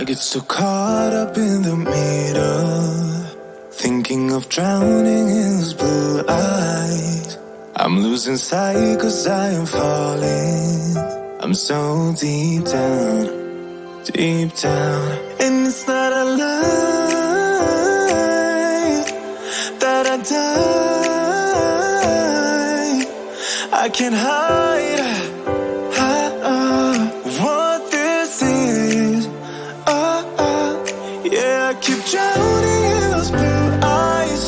get so caught up in the middle, thinking of drowning in those blue eyes. I'm losing sight 'cause I am falling. I'm so deep down, and it's not a lie that I die. I can't hide what this is. Yeah, I keep drowning in those blue eyes,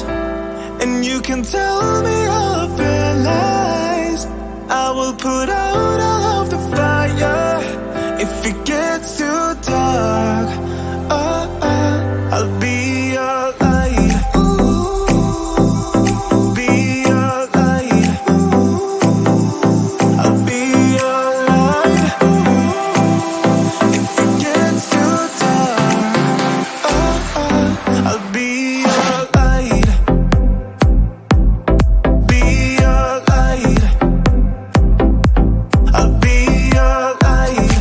and you can tell me all of your lies. I will put out all of the fire if it gets too dark. I'll be your light. Be your light. I'll be your light. If it gets too dark, I'll be your light. Be your light. I'll be your light.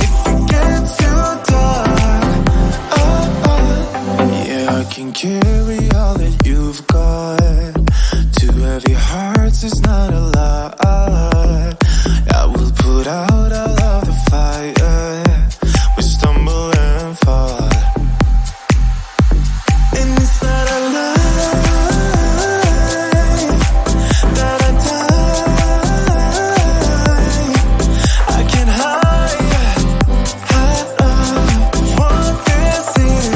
If it gets too dark, yeah, I can carry all that you've got. Two heavy hearts is not a lot. I will put out all of the fire. We stumble and fall, and it's not a lie that I die. I can't hide what this is.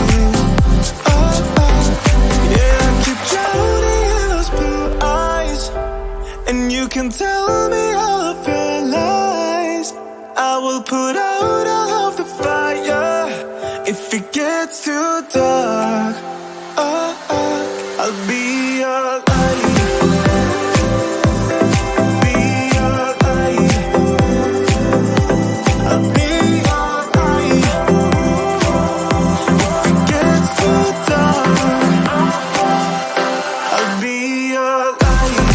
Yeah, I keep drowning in those blue eyes, and you can tell me all of your lies. I will put out all of the fire if it gets too dark. I'll be your light. Be your light. I'll be your light. If it gets too dark, I'll be your light.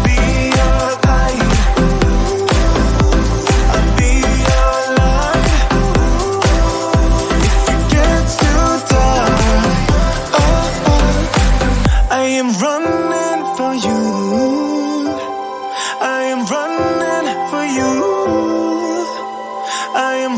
Be your light. I'll be your light. If it gets too dark, I am running for you. I am running for you. I am